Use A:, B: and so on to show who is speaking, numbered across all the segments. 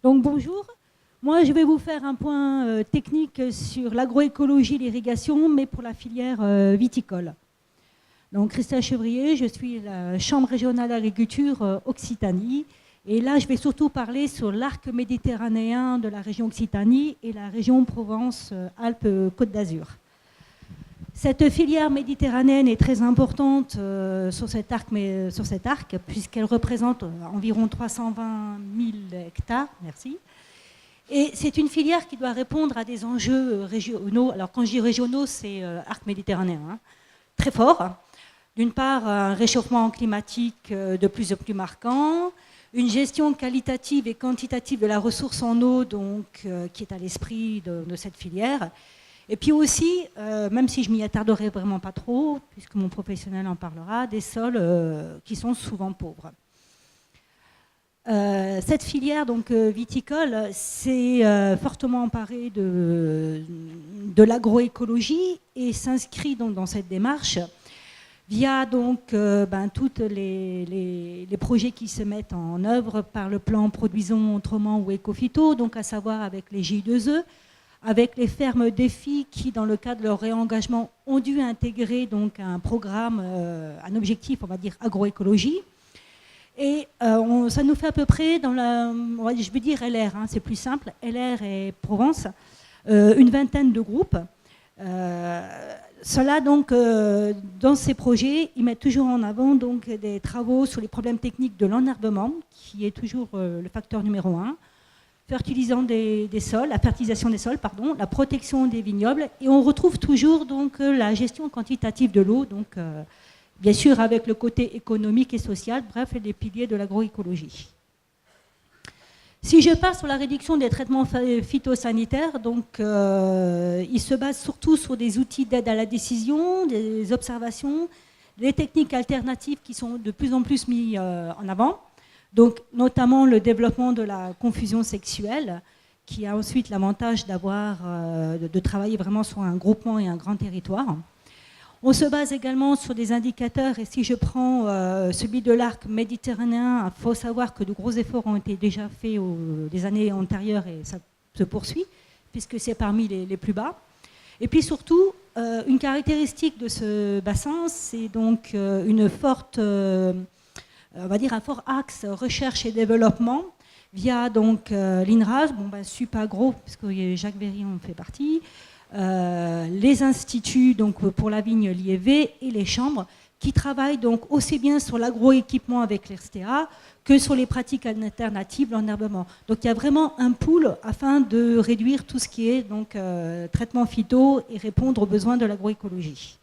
A: Donc bonjour, moi je vais vous faire un point technique sur l'agroécologie, l'irrigation, mais pour la filière viticole. Donc Christelle Chevrier, je suis la Chambre régionale d'agriculture Occitanie. Et là, je vais surtout parler sur l'arc méditerranéen de la région Occitanie et la région Provence-Alpes-Côte d'Azur. Cette filière méditerranéenne est très importante sur cet arc, puisqu'elle représente environ 320 000 hectares. Merci. Et c'est une filière qui doit répondre à des enjeux régionaux. Alors quand je dis régionaux, c'est arc méditerranéen, hein, très fort. D'une part, un réchauffement climatique de plus en plus marquant, une gestion qualitative et quantitative de la ressource en eau, donc, qui est à l'esprit de cette filière. Et puis aussi, même si je m'y attarderai vraiment pas trop, puisque mon professionnel en parlera, des sols qui sont souvent pauvres. Cette filière donc, viticole s'est fortement emparée de l'agroécologie et s'inscrit donc dans cette démarche via donc, tous les projets qui se mettent en œuvre par le plan Produisons Autrement ou Ecophyto, donc à savoir avec les J2E, avec les fermes défis qui, dans le cadre de leur réengagement, ont dû intégrer donc, un programme, un objectif, on va dire, agroécologie. Et ça nous fait à peu près, je vais dire LR, hein, c'est plus simple, LR et Provence, une vingtaine de groupes. Cela donc, dans ces projets, ils mettent toujours en avant donc, des travaux sur les problèmes techniques de l'enherbement, qui est toujours le facteur numéro 1, fertilisant des sols, la fertilisation des sols, pardon, la protection des vignobles, et on retrouve toujours donc, la gestion quantitative de l'eau, donc bien sûr avec le côté économique et social, bref, les piliers de l'agroécologie. Si je passe sur la réduction des traitements phytosanitaires, donc, il se base surtout sur des outils d'aide à la décision, des observations, des techniques alternatives qui sont de plus en plus mis en avant, donc notamment le développement de la confusion sexuelle, qui a ensuite l'avantage de travailler vraiment sur un groupement et un grand territoire. On se base également sur des indicateurs, et si je prends celui de l'arc méditerranéen, il faut savoir que de gros efforts ont été déjà faits des années antérieures et ça se poursuit, puisque c'est parmi les plus bas. Et puis surtout, une caractéristique de ce bassin, c'est donc une forte, on va dire un fort axe recherche et développement via donc l'INRAS, Supagro, puisque Jacques Verrier en fait partie, les instituts donc, pour la vigne l'IEV et les chambres qui travaillent donc aussi bien sur l'agroéquipement avec l'RSTA que sur les pratiques alternatives, l'enherbement. Donc il y a vraiment un pool afin de réduire tout ce qui est donc, traitement phyto et répondre aux besoins de l'agroécologie.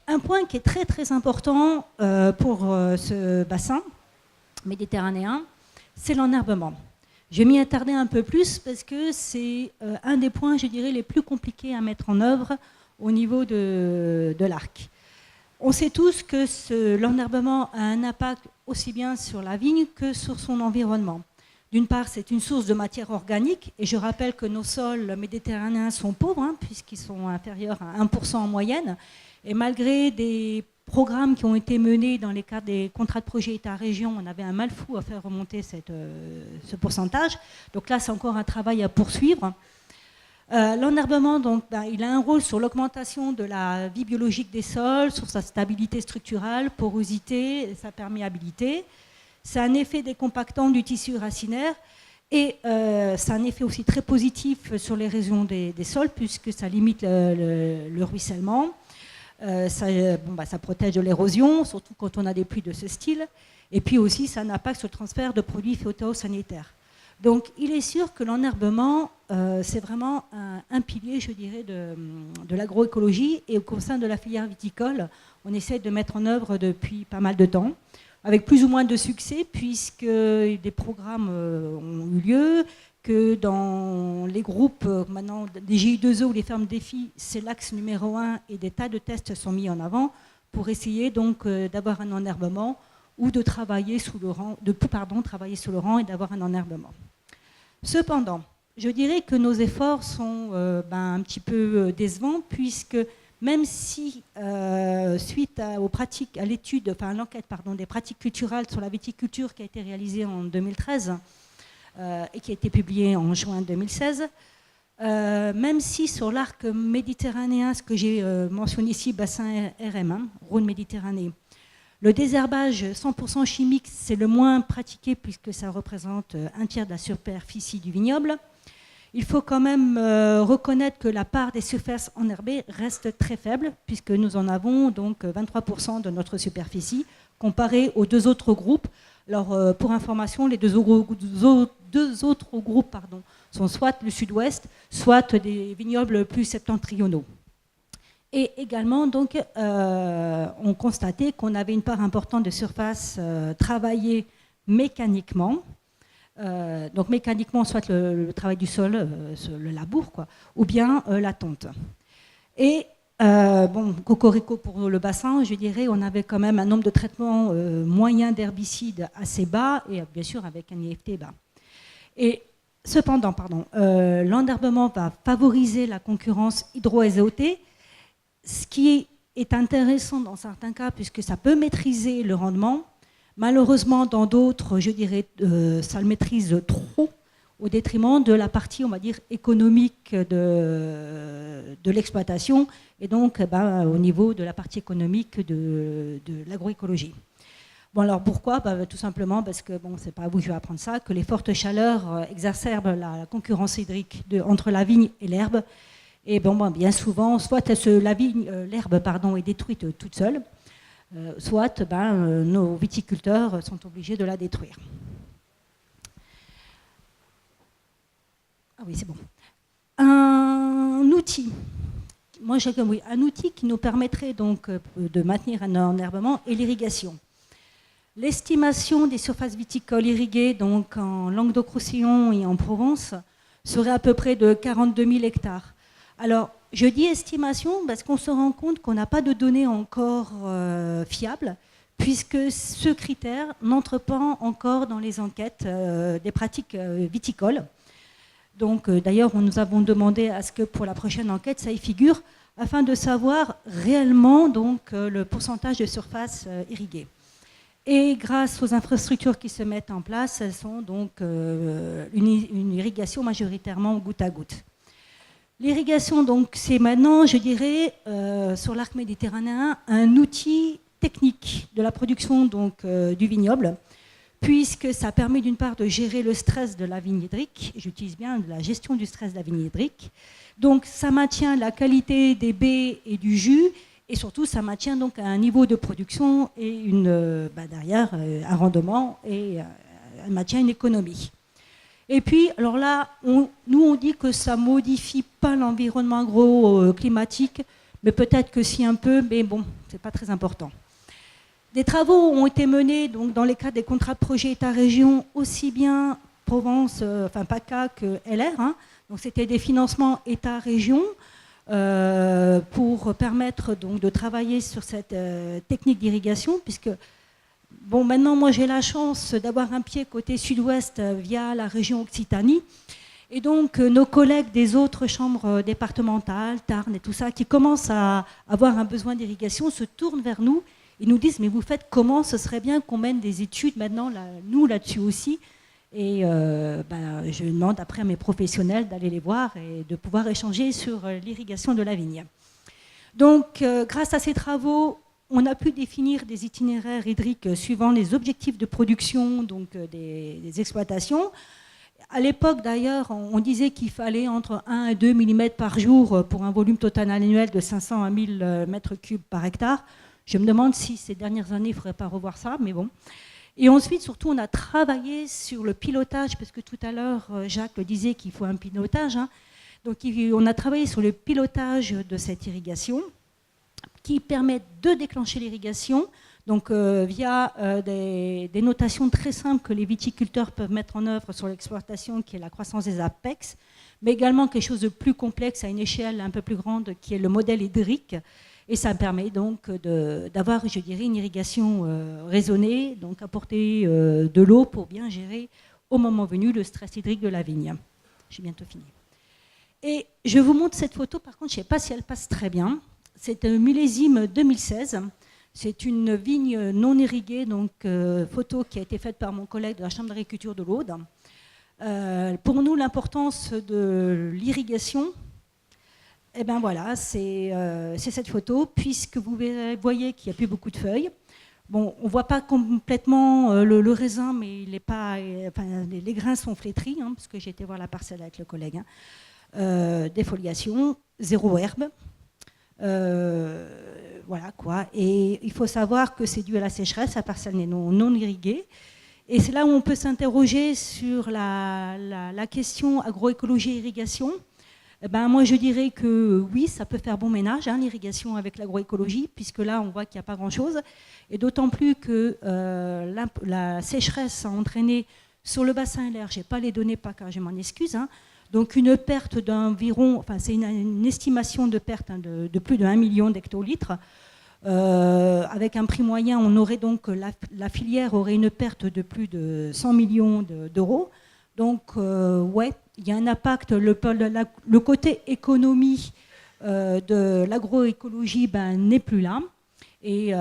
A: Un point qui est très très important pour ce bassin méditerranéen, c'est l'enherbement. Je vais m'y attarder un peu plus parce que c'est un des points, je dirais, les plus compliqués à mettre en œuvre au niveau de l'arc. On sait tous que l'enherbement a un impact aussi bien sur la vigne que sur son environnement. D'une part, c'est une source de matière organique, et je rappelle que nos sols méditerranéens sont pauvres, hein, puisqu'ils sont inférieurs à 1% en moyenne, et malgré des programmes qui ont été menés dans les cadres des contrats de projet État-région, on avait un mal fou à faire remonter ce pourcentage. Donc là, c'est encore un travail à poursuivre. L'enherbement, donc, il a un rôle sur l'augmentation de la vie biologique des sols, sur sa stabilité structurale, porosité, sa perméabilité. C'est un effet décompactant du tissu racinaire et c'est un effet aussi très positif sur l'érosion des sols puisque ça limite le ruissellement. Ça protège de l'érosion, surtout quand on a des pluies de ce style. Et puis aussi, ça a un impact sur le transfert de produits phytosanitaires. Donc, il est sûr que l'enherbement, c'est vraiment un pilier, je dirais, de l'agroécologie. Et au sein de la filière viticole, on essaie de mettre en œuvre depuis pas mal de temps, avec plus ou moins de succès, puisque des programmes ont eu lieu, que dans les groupes, maintenant, des GI2E ou les fermes défis, c'est l'axe numéro 1 et des tas de tests sont mis en avant pour essayer donc d'avoir un enherbement ou de travailler sous le rang, travailler sous le rang et d'avoir un enherbement. Cependant, je dirais que nos efforts sont un petit peu décevants puisque même si, suite aux pratiques, à l'étude, enfin à l'enquête des pratiques culturelles sur la viticulture qui a été réalisée en 2013, et qui a été publié en juin 2016. Même si sur l'arc méditerranéen, ce que j'ai mentionné ici, bassin RM1, Rhône-Méditerranée, le désherbage 100% chimique, c'est le moins pratiqué puisque ça représente un tiers de la superficie du vignoble. Il faut quand même reconnaître que la part des surfaces enherbées reste très faible puisque nous en avons donc 23% de notre superficie comparé aux deux autres groupes. Alors pour information, les deux autres groupes sont soit le sud-ouest, soit des vignobles plus septentrionaux. Et également, donc, on constatait qu'on avait une part importante de surface travaillée mécaniquement. Donc mécaniquement, soit le travail du sol, le labour, quoi, ou bien la tonte. Et bon, cocorico pour le bassin, je dirais, on avait quand même un nombre de traitements moyens d'herbicides assez bas, et bien sûr avec un IFT bas. Et cependant, l'enherbement va favoriser la concurrence hydroazotée, ce qui est intéressant dans certains cas, puisque ça peut maîtriser le rendement. Malheureusement, dans d'autres, je dirais, ça le maîtrise trop, au détriment de la partie, on va dire, économique de l'exploitation, et donc au niveau de la partie économique de l'agroécologie. Bon, alors pourquoi ? Tout simplement parce que, bon, c'est pas à vous que je vais apprendre ça, que les fortes chaleurs exacerbent la concurrence hydrique entre la vigne et l'herbe. Et bon, bien souvent, soit l'herbe est détruite toute seule, soit nos viticulteurs sont obligés de la détruire. Ah oui, c'est bon. Un outil. Moi, j'ai comme oui, un outil qui nous permettrait donc de maintenir un enherbement est l'irrigation. L'estimation des surfaces viticoles irriguées donc en Languedoc-Roussillon et en Provence serait à peu près de 42 000 hectares. Alors, je dis estimation parce qu'on se rend compte qu'on n'a pas de données encore fiables, puisque ce critère n'entre pas encore dans les enquêtes des pratiques viticoles. Donc, d'ailleurs, nous avons demandé à ce que pour la prochaine enquête, ça y figure, afin de savoir réellement donc, le pourcentage de surface irriguée. Et grâce aux infrastructures qui se mettent en place, elles sont donc une irrigation majoritairement goutte à goutte. L'irrigation, donc, c'est maintenant, je dirais, sur l'arc méditerranéen, un outil technique de la production donc, du vignoble, puisque ça permet d'une part de gérer le stress de la vigne hydrique, j'utilise bien la gestion du stress de la vigne hydrique, donc ça maintient la qualité des baies et du jus, et surtout ça maintient donc un niveau de production et derrière un rendement et maintient une économie. Et puis, alors là, nous on dit que ça ne modifie pas l'environnement agro-climatique, mais peut-être que si un peu, mais bon, ce n'est pas très important. Des travaux ont été menés donc, dans les cadres des contrats de projet État-région, aussi bien Provence, PACA que LR. Hein. Donc c'était des financements État-région pour permettre donc, de travailler sur cette technique d'irrigation, puisque bon, maintenant, moi, j'ai la chance d'avoir un pied côté sud-ouest via la région Occitanie. Et donc, nos collègues des autres chambres départementales, Tarn et tout ça, qui commencent à avoir un besoin d'irrigation, se tournent vers nous et nous disent « Mais vous faites comment ? Ce serait bien qu'on mène des études maintenant, nous, là-dessus aussi. » Et je demande après à mes professionnels d'aller les voir et de pouvoir échanger sur l'irrigation de la vigne. Donc, grâce à ces travaux, on a pu définir des itinéraires hydriques suivant les objectifs de production donc, des exploitations. À l'époque, d'ailleurs, on disait qu'il fallait entre 1 et 2 mm par jour pour un volume total annuel de 500 à 1000 m3 par hectare. Je me demande si ces dernières années, il ne faudrait pas revoir ça, mais bon. Et ensuite, surtout, on a travaillé sur le pilotage, parce que tout à l'heure, Jacques disait qu'il faut un pilotage. Hein. Donc, on a travaillé sur le pilotage de cette irrigation, qui permettent de déclencher l'irrigation, donc via des notations très simples que les viticulteurs peuvent mettre en œuvre sur l'exploitation, qui est la croissance des apex, mais également quelque chose de plus complexe à une échelle un peu plus grande, qui est le modèle hydrique. Et ça permet donc d'avoir, je dirais, une irrigation raisonnée, donc apporter de l'eau pour bien gérer au moment venu le stress hydrique de la vigne. J'ai bientôt fini. Et je vous montre cette photo, par contre, je ne sais pas si elle passe très bien. C'est un millésime 2016. C'est une vigne non irriguée, donc photo qui a été faite par mon collègue de la Chambre d'agriculture de l'Aude. Pour nous, l'importance de l'irrigation, eh ben voilà, c'est cette photo, puisque vous voyez qu'il n'y a plus beaucoup de feuilles. Bon, on ne voit pas complètement le raisin, mais il est pas, les grains sont flétris, hein, parce que j'ai été voir la parcelle avec le collègue. Hein. Défoliation, zéro herbe. Voilà quoi. Et il faut savoir que c'est dû à la sécheresse, la parcelle n'est non irriguée. Et c'est là où on peut s'interroger sur la question agroécologie-irrigation. Eh ben, moi, je dirais que oui, ça peut faire bon ménage, hein, l'irrigation avec l'agroécologie, puisque là, on voit qu'il n'y a pas grand-chose. Et d'autant plus que la sécheresse a entraîné sur le bassin LR, je n'ai pas les données, pas car je m'en excuse, hein, donc une perte d'environ, enfin c'est une estimation de perte hein, de plus de 1 million d'hectolitres. Avec un prix moyen, on aurait donc la filière aurait une perte de plus de 100 millions d'euros. Donc, ouais, il y a un impact. Le côté économie de l'agroécologie n'est plus là. Et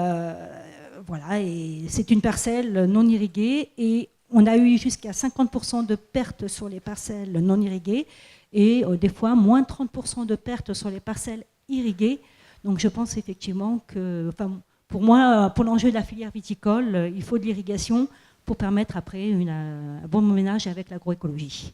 A: voilà, et c'est une parcelle non irriguée. Et on a eu jusqu'à 50% de pertes sur les parcelles non irriguées et des fois moins 30% de pertes sur les parcelles irriguées. Donc, je pense effectivement que, enfin, pour moi, pour l'enjeu de la filière viticole, il faut de l'irrigation pour permettre après un bon ménage avec l'agroécologie.